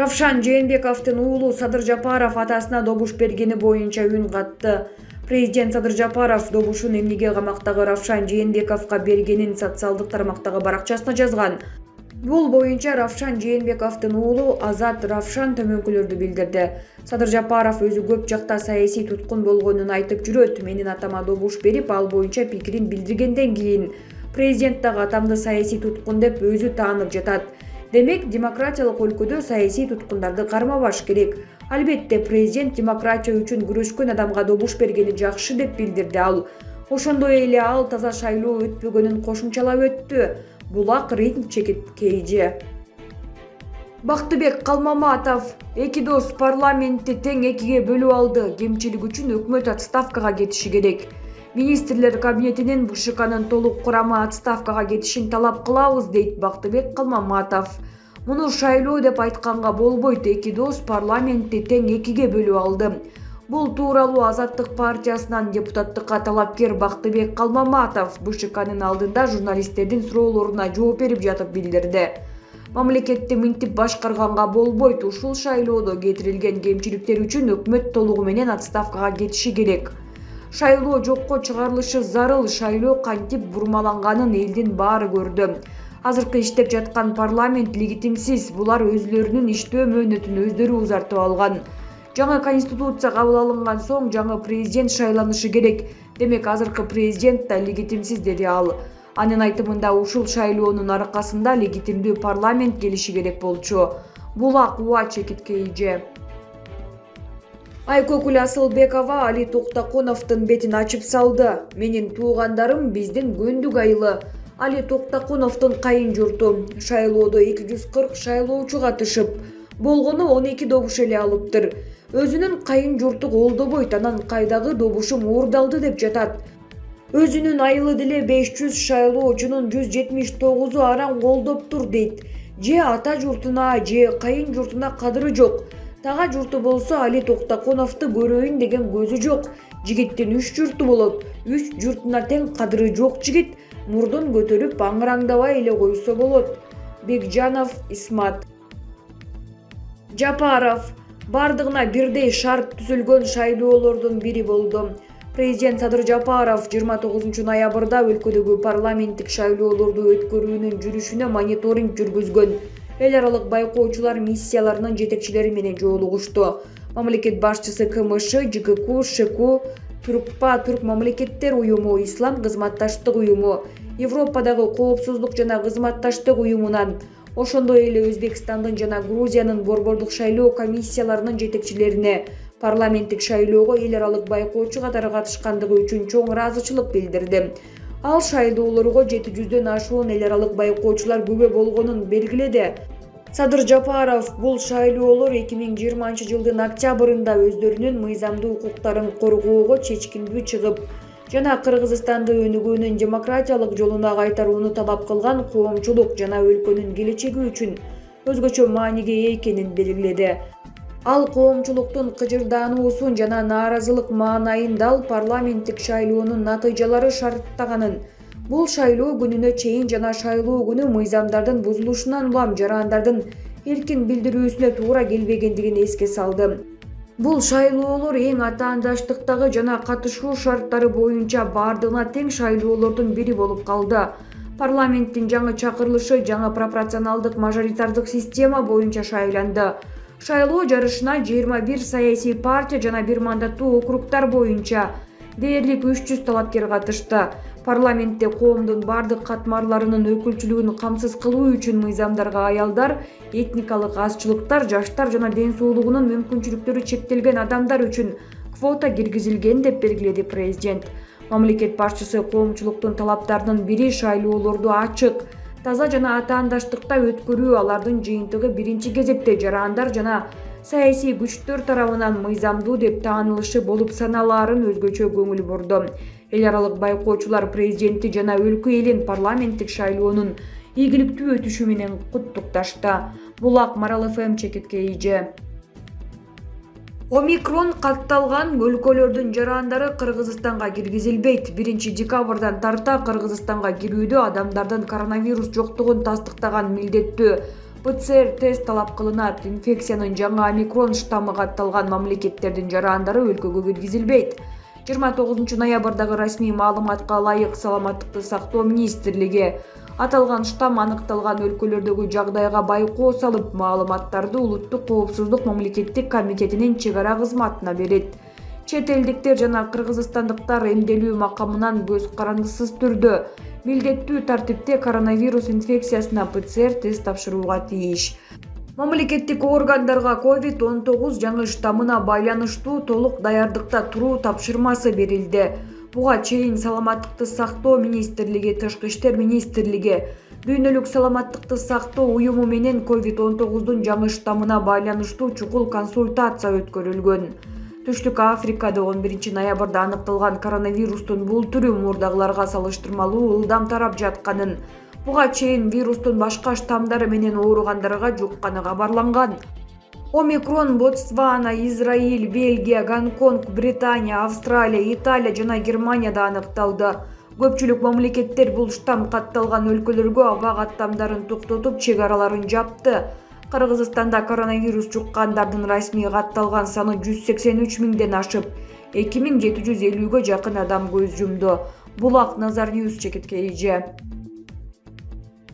Равшан Жээнбековдун уулу Садыр Жапаров атасына добуш бергени боюнча үн катты. Президент Садыр Жапаров добушун эмнеге камактагы Равшан Жээнбековго бергенин социалдык тармактагы баракчасына жазган. Бул боюнча Равшан Жээнбековдун уулу Азат Равшан төмөнкүлөрдү билдирди. Садыр Жапаров өзү көп жакта саясий туткун болгонун айтып жүрөт. Менин атама добуш берип, ал боюнча пикирин билдиргенден кийин президент дагы атамды саясий туткун деп өзү таанып жатат. Демек, демократиялык өлкөдө саясий туткундарды кармабаш керек. Албетте, президент демократия үчүн күрөшкөн адамга добуш бергени жакшы деп билдирди ал. Ошондой эле ал таза шайлоо өтпөгөнүн кошумчалап өттү. Булак рейтинг чекиткейи. Бактыбек Калмаматов эки дос парламентти тең экиге бөлүп алды. Кемчилик үчүн өкмөт отставкага кетиши керек. Министрлер кабинетинин БШКнын толук курамы отставкага кетишин талап кылабыз, дейт Бактыбек Калмаматов. Муну шайлоо деп айтканга болбойт, эки дос парламентти тең экиге бөлүп алды. Бул тууралуу Азаттык партиясынан депутаттыкка талапкер Бактыбек Калмаматов БШКнын алдында журналисттердин суроолоруна жооп берип жатып билдирди. Мамлекетти мынтип башкарганга болбойт, ушул шайлоодо кетирилген кемчиликтер үчүн өкмөт толугу менен отставкага кетиши керек. Шайлоо жокко чыгарылышы зарыл, шайлоо кантип бурмаланганын элдин баары көрдү. Азыркы иштеп жаткан парламент легитимсиз, булар өзлөрүнүн иштөө мөөнөтүн өздөрү узартып алган. Жаңы конституция кабыл алынган соң жаңы президент шайланышы керек. Демек, азыркы президент да легитимсиз, деди ал. Анын айтымында, ушул шайлоонун аркасында легитимдүү парламент келиши керек болчу. Булак уа чекиткейи. Айкөкүл Асылбекова Али Токтакуновдун бетин ачып салды. Менин туугандарым биздин көндүк айылы. Али Токтакуновдун кайын журту. Шайлоодо 240 шайлоочу катышып, болгону 12 добуш эле алыптыр. Өзүнүн кайын журту колдобойт, анан кайдагы добушум уурдалды деп жатат. Өзүнүн айылы деле 500 шайлоочунун 179-у аран колдоптур, дейт. Же ата журтуна, же кайын журтуна кадыры жок. Тага журту болсо Али Токтакуновду көрөйүн деген көзү жок. Жигиттин 3 журту болот. 3 журтуна тең кадыры жок жигит мурдун көтөрүп аңыраңдабай эле койсо болот. Бекжанов Исмат. Жапаров бардыгына бирдей шарт түзүлгөн шайлоолордун бири болду. Президент Садыр Жапаров 29 ноябрда өлкөдөгү парламенттик шайлоолорду өткөрүүнүн жүрүшүнө мониторинг жүргүзгөн. Эл аралык байкоочулар миссияларынын жетекчилери менен жолугушту. Мамлекет башчысы КМШ, ЖКК, ШК, Түркпа, Түрк мамлекеттер уюму, Ислам кызматташтык уюму, Европадагы коопсуздук жана кызматташтык уюмунан, ошондой эле Өзбекстандын жана Грузиянын борбордук шайлоо комиссияларынын жетекчилерине парламенттик шайлоого эл аралык байкоочу катары катышкандыгы үчүн чоң ыраазычылык билдирди. Ал шайлоолорго 700дөн ашуун эл аралык байкоочулар күбө болгонун белгиледи. Садыр Жапаров бул шайлоолор 2020 жылдын октябрында өздөрүнүн мыйзамдуу укуктарын коргоого чечкиндүү чыгып, жана Кыргызстанды өнүгүүнүн демократиялык жолуна кайтарууну талап кылган коомчулук жана өлкөнүн келечеги үчүн өзгөчө мааниге ээ экенин белгиледи. Ал коомчулуктун кыжырдаануусун жана нааразылык маанайын дал парламенттик шайлоонун натыйжалары шарттаганын, бул шайлоо күнүнө чейин жана шайлоо күнү мыйзамдардын бузулушунан улам жарандардын эркин билдирүүсүнө туура келбегендигин эске салды. Бул шайлоолор эң атаандаштыктагы жана катышуу шарттары боюнча бардыгына тең шайлоолордун бири болуп калды. Парламенттин жаңы чакырылышы жаңы пропорционалдык мажоритардык система боюнча шайланды. Шайлоо жарышына 21 саясий партия жана 1 мандаттуу округтар боюнча дээрлик 300 талапкер катышты. Парламентте коомдун бардык катмарларынын өкүлчүлүгүн камсыз кылуу үчүн мыйзамдарга аялдар, этникалык азчылыктар, жаштар жана ден соолугунун мүмкүнчүлүктөрү чектелген адамдар үчүн квота киргизилген деп белгиледи президент. Мамлекет башчысы коомчулуктун талаптарынын бири шайлоолорду ачык, таза жана атаандаштыкта өткөрүү, алардын жыйынтыгы биринчи кезекте жарандар жана саясий күчтөр тарабынан мыйзамдуу деп таанылышы болуп саналаарын өзгөчө көңүл бурду. Эл аралык байкоочулар президентти жана өлкө элин парламенттик шайлоонун ийгиликтүү өтүшү менен куттукташты. Булак Марал ФМ чекиткейи. Омикрон катталган өлкөлөрдүн жарандары Кыргызстанга киргизилбейт. 1 декабрдан тарта Кыргызстанга кирүүдө адамдардын коронавирус жоктугун тастыктаган милдеттүү ПЦР тест талап кылынат. Инфекциянын жаңы омикрон штаммы катталган мамлекеттердин жарандары өлкөгө киргизилбейт. 29 ноябрдагы расмий маалыматка ылайык Саламаттыкты сактоо министрлиги аталган штамм аныкталган өлкөлөрдөгү жагдайга байкоо салып, маалыматтарды Улуттук коопсуздук мамлекеттик комитетинин чек ара кызматына берет. Чет элдиктер жана кыргызстандыктар эмделүү макамынан көз карандысыз түрдө милдеттүү тартипте коронавирус инфекциясына ПЦР тест тапшырууга тийиш. Мамлекеттик органдарга COVID-19 жаңы штаммына байланыштуу толук даярдыкта туруу тапшырмасы берилди. Буга чейин Саламаттыкты сактоо министрлиги, Тышкы иштер министрлиги, Дүйнөлүк саламаттыкты сактоо уюму менен COVID-19 жаңы штаммына байланыштуу чукул консультация өткөрүлгөн. Түштүк Африкада 11 ноябрда аныкталган коронавирустун бул түрү мурдагыларга салыштырмалуу ылдам тарап жатканын, буга чейин вирустун башка штамдары менен ооругандарга жукканы кабарланган. Омикрон Ботсвана, Израиль, Бельгия, Гонконг, Британия, Австралия, Италия жана Германияда аныкталды. Көпчүлүк мамлекеттер бул штамм катталган өлкөлөргө аба каттамдарын токтотуп, чек араларын жапты. Кыргызстанда коронавирус жуккандардын расмий катталган саны 183 миңден ашып, 2750-гө жакын адам көз жумду. Булак Назар Ньюс чекиткейже.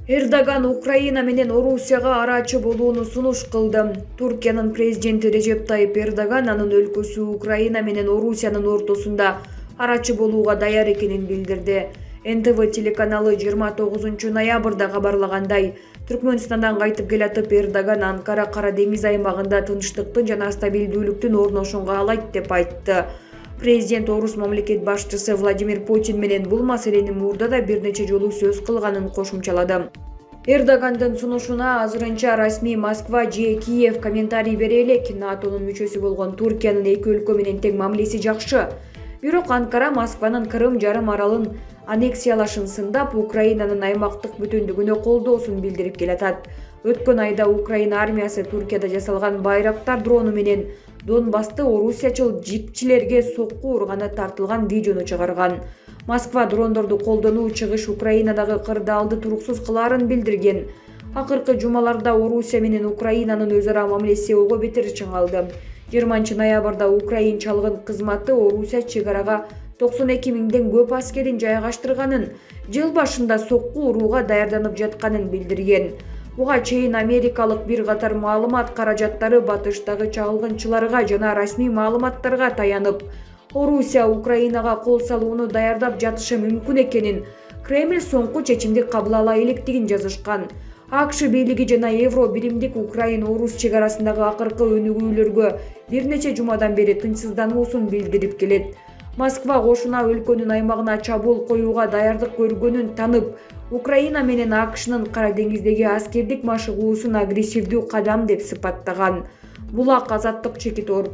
Эрдоган Украина менен Орусияга арачы болууну сунуш кылды. Туркиянын президенти Режеп Тайип Эрдоган анын өлкөсү Украина менен Орусиянын ортосунда арачы болууга даяр экенин билдирди. НТВ телеканалы 29 ноябрда кабарлагандай, Түркмөнстандан кайтып келатып Эрдоган Анкара Кара деңиз аймагында тынчтыктын жана стабилдүүлүктүн орношууну каалайт деп айтты. Президент орус мамлекет башчысы Владимир Путин менен бул маселени мурда да бир нече жолу сөз кылганын кошумчалады. Эрдогандын сунушуна азырынча расмий Москва же Киев комментарий бере элек. НАТОнун мүчөсү болгон Туркиянын эки өлкө менен тең мамилеси жакшы. Бирок Анкара Москванын Крым жарым аралын аннексиялашын сындап, Украинанын аймактык бүтүндүгүнө колдоосун билдирип келатат. Өткөн айда Украина армиясы Туркияда жасалган Байрактар дрону менен Донбасты орусиячыл жикчилерге сокку урганы тартылган видеону чыгарган. Москва дрондорду колдонуу чыгыш Украинадагы кырдаалды туруксуз кылаарын билдирген. Акыркы жумаларда Орусия менен Украинанын өз ара мамилеси ого бетер чыңалды. 20 ноябрда Украин чалгын кызматы Орусия чек арага 92 миңден көп аскерин жайгаштырганын, жыл башында сокку урууга даярданып жатканын билдирген. Буга чейин америкалык бир катар маалымат каражаттары батыштагы чагылгынчыларга жана расмий маалыматтарга таянып, Орусия Украинага кол салууну даярдап жатышы мүмкүн экенин, Кремль соңку чечимди кабыл ала электигин жазышкан. АКШ бийлиги жана Евро биримдик Украин-Орус чек арасындагы акыркы өнүгүүлөргө бир нече жумадан бери тынчсыздануусун билдирип келет. Москва кошуна өлкөнүн аймагына чабуул коюуга даярдык көргөнүн танып, Украина менен АКШнын Кара деңиздеги аскердик машыгуусун агрессивдүү кадам деп сыпаттаган. Булак Азаттык чекит.org.